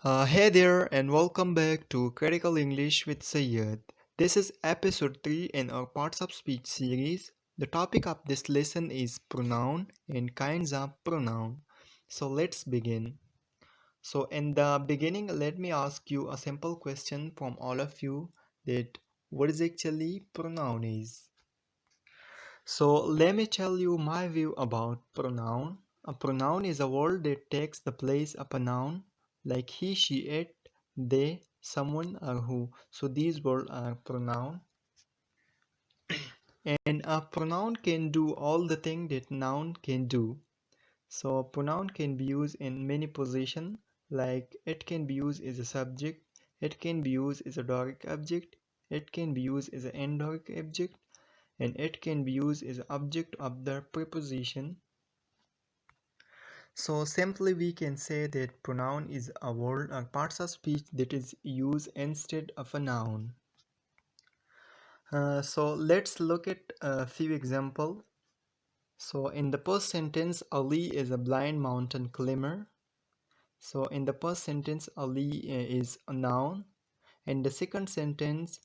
Hey there, and welcome back to Critical English with Sayed. This is episode 3 in our Parts of Speech series. The topic of this lesson is pronoun and kinds of pronoun. So let's begin. So, in the beginning, let me ask you a simple question from all of you that what is actually pronoun is. So, let me tell you my view about pronoun. A pronoun is a word that takes the place of a noun, like he, she, it, they, someone, or who. So, these words are pronoun. And a pronoun can do all the things that noun can do. So, pronoun can be used in many positions, like it can be used as a subject, it can be used as a direct object, it can be used as an indirect object, and it can be used as object of the preposition. So simply we can say that pronoun is a word or parts of speech that is used instead of a noun. So let's look at a few examples. So in the first sentence, Ali is a blind mountain climber. So in the first sentence, Ali is a noun. In the second sentence,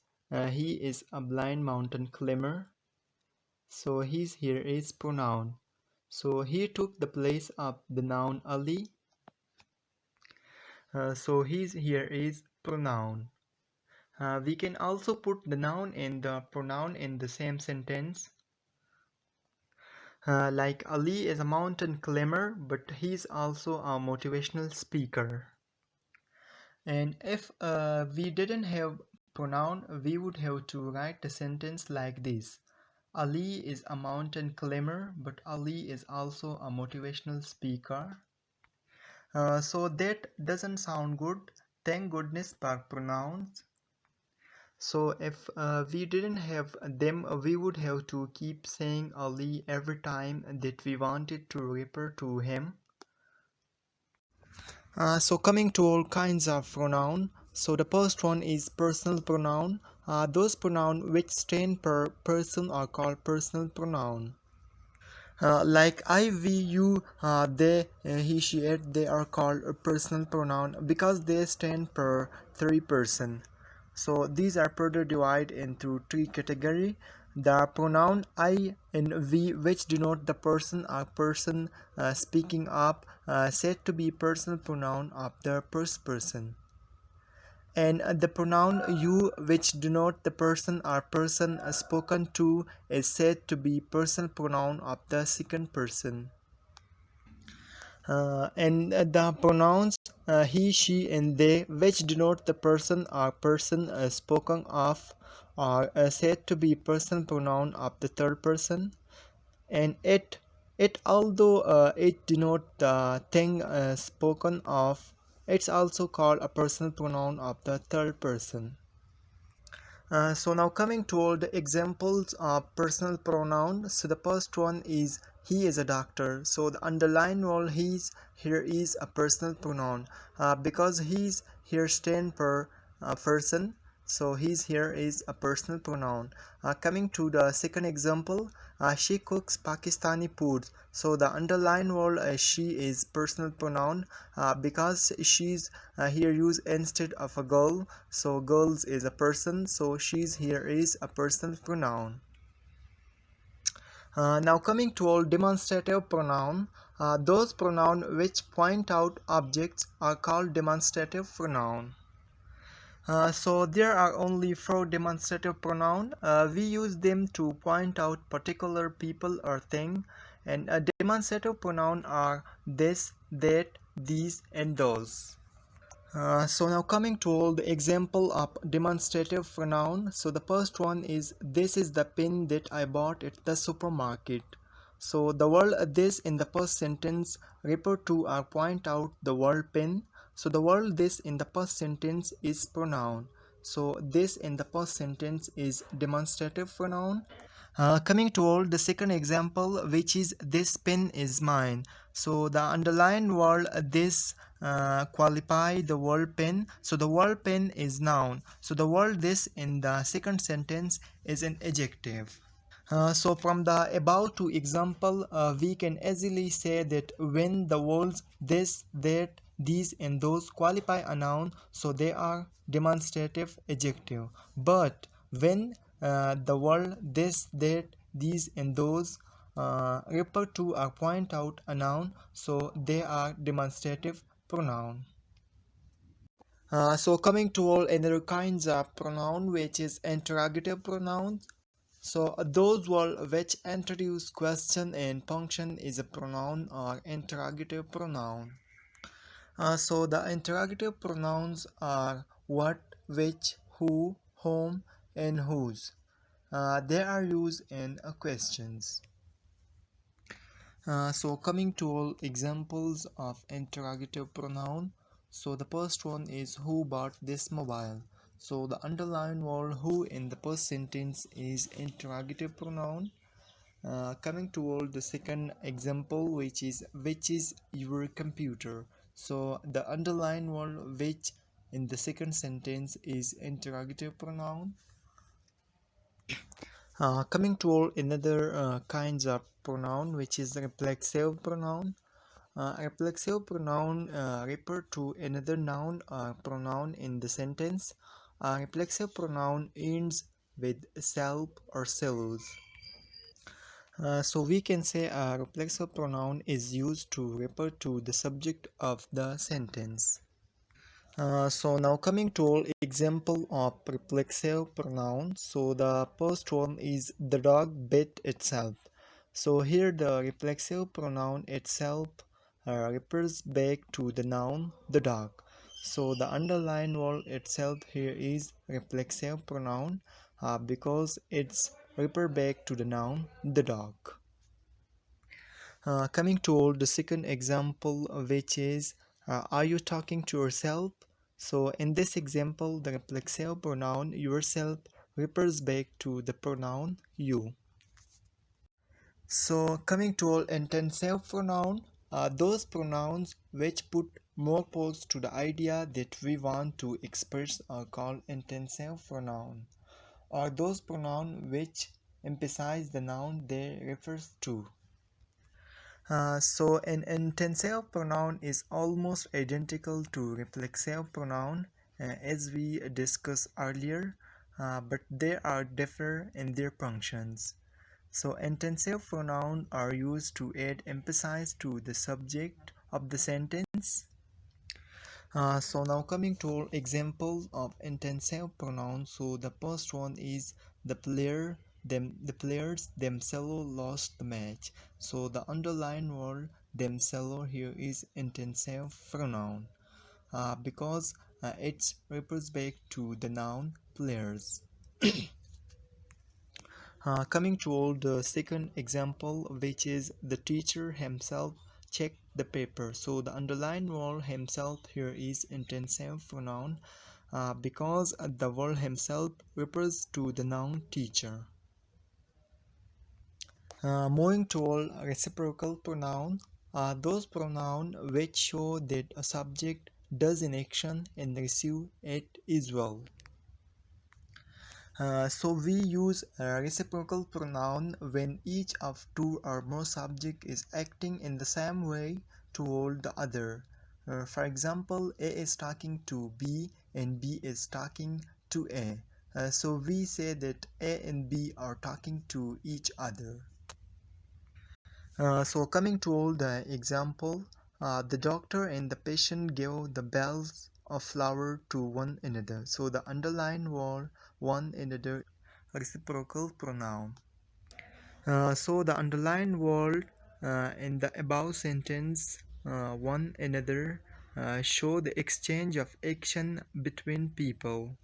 he is a blind mountain climber. So his here is pronoun. So he took the place of the noun Ali. So his here is pronoun. We can also put the noun and the pronoun in the same sentence. Like Ali is a mountain climber, but he's also a motivational speaker. And if we didn't have pronoun, we would have to write the sentence like this. Ali is a mountain climber, but Ali is also a motivational speaker. So that doesn't sound good. Thank goodness for pronouns. So if we didn't have them, we would have to keep saying Ali every time that we wanted to refer to him. So coming to all kinds of pronoun. So the first one is personal pronoun. Those pronoun which stand per person are called personal pronoun. Like I, we, you, they, he, she, it, they are called a personal pronoun because they stand per three person. So these are further divided into three categories. The pronoun I and we, which denote the person or person speaking up, said to be personal pronoun of the first person. And the pronoun you, which denote the person or person spoken to, is said to be personal pronoun of the second person. And the pronouns he, she, and they, which denote the person or person spoken of, are said to be personal pronoun of the third person. And it although it denote the thing spoken of, it's also called a personal pronoun of the third person. So now coming to all the examples of personal pronoun. So the first one is he is a doctor. So the underlined word he's here is a personal pronoun because he's here stand for a person. So his here is a personal pronoun. Coming to the second example, she cooks Pakistani food. So the underlined word she is personal pronoun because she's here used instead of a girl. So girls is a person. So she's here is a personal pronoun. Now coming to all demonstrative pronoun. Those pronoun which point out objects are called demonstrative pronoun. So there are only four demonstrative pronoun. We use them to point out particular people or thing, and a demonstrative pronoun are this, that, these, and those. So now coming to all the example of demonstrative pronoun. So the first one is this is the pen that I bought at the supermarket. So the word this in the first sentence refer to or point out the word pen. So the word this in the first sentence is pronoun. So this in the first sentence is demonstrative pronoun. Coming to all the second example, which is this pen is mine. So the underlined word this qualify the word pen. So the word pen is noun. So the word this in the second sentence is an adjective. So from the above two example, we can easily say that when the words this, that, these and those qualify a noun, so they are demonstrative adjective. But when the word this, that, these and those refer to or point out a noun, so they are demonstrative pronoun. So coming to all another kinds of pronoun, which is interrogative pronouns. So those words which introduce question and function is a pronoun or interrogative pronoun. So the interrogative pronouns are what, which, who, whom, and whose. They are used in questions. So coming to all examples of interrogative pronoun. So the first one is who bought this mobile. So the underlined word who in the first sentence is interrogative pronoun. Coming to all the second example, which is your computer. So the underlined word which in the second sentence is interrogative pronoun. Coming to all another kinds of pronoun, which is reflexive pronoun. Reflexive pronoun refer to another noun or pronoun in the sentence. Reflexive pronoun ends with self or selves. So we can say a reflexive pronoun is used to refer to the subject of the sentence. So now coming to all example of reflexive pronoun. So the first one is the dog bit itself. So here the reflexive pronoun itself refers back to the noun the dog. So the underlined word itself here is reflexive pronoun because it's refer back to the noun the dog. Coming to all the second example, which is are you talking to yourself? So in this example, the reflexive pronoun yourself refers back to the pronoun you. So coming to all intensive pronoun, those pronouns which put more force to the idea that we want to express are called intensive pronoun, or those pronoun which emphasize the noun they refers to. So an intensive pronoun is almost identical to reflexive pronoun as we discussed earlier, but they are differ in their functions. So intensive pronouns are used to add emphasis to the subject of the sentence. So now coming to examples of intensive pronouns. So the first one is the players themselves lost the match. So the underlined word themselves here is intensive pronoun because it refers back to the noun players. Coming to all the second example, which is the teacher himself checked the paper. So the underlined word himself here is intensive pronoun because the word himself refers to the noun teacher. Moving to all reciprocal pronoun, those pronoun which show that a subject does an action and receive it as well. So we use a reciprocal pronoun when each of two or more subject is acting in the same way toward the other. For example, A is talking to B and B is talking to A. So we say that A and B are talking to each other. So coming to all the example, the doctor and the patient gave the bells of flower to one another. So the underlined word one another reciprocal pronoun. So the underlined word in the above sentence one another show the exchange of action between people.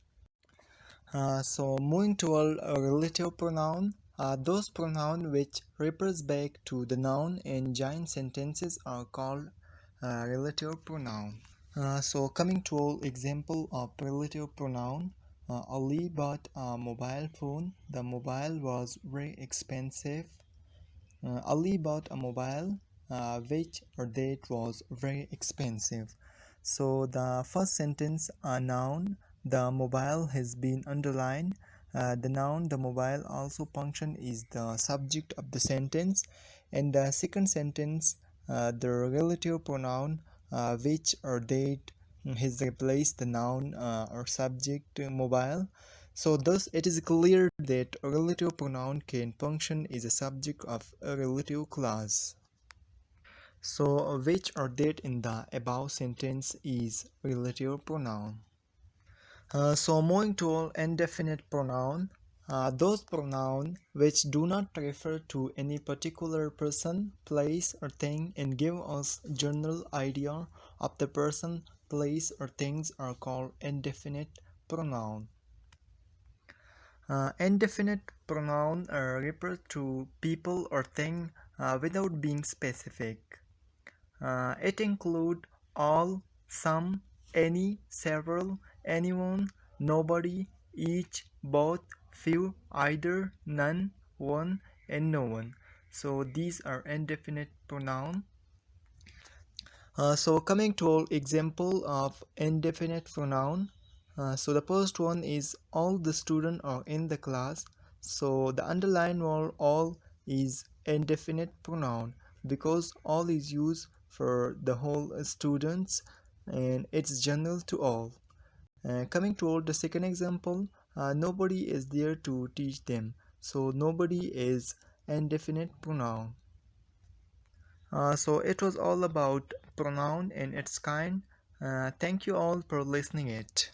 So moving to a relative pronoun, those pronoun which refers back to the noun in joint sentences are called relative pronoun. So coming to all example of relative pronoun, Ali bought a mobile phone. The mobile was very expensive. Ali bought a mobile which or that was very expensive. So the first sentence, a noun, the mobile has been underlined. The noun, the mobile also function is the subject of the sentence. And the second sentence, the relative pronoun, which or that has replaced the noun or subject mobile. So thus it is clear that a relative pronoun can function as a subject of a relative clause. So which or that in the above sentence is relative pronoun. So moving to indefinite pronoun, those pronouns which do not refer to any particular person, place or thing and give us general idea of the person, place or things are called indefinite pronoun. Indefinite pronoun refer to people or thing without being specific. It includes all, some, any, several, anyone, nobody, each, both, few, either, none, one, and no one. So these are indefinite pronoun. So coming to example of indefinite pronoun. So the first one is all the students are in the class. So the underlined word all is indefinite pronoun because all is used for the whole students and it's general to all. Coming to the second example, nobody is there to teach them. So nobody is indefinite pronoun. So it was all about pronoun and its kind. Thank you all for listening it.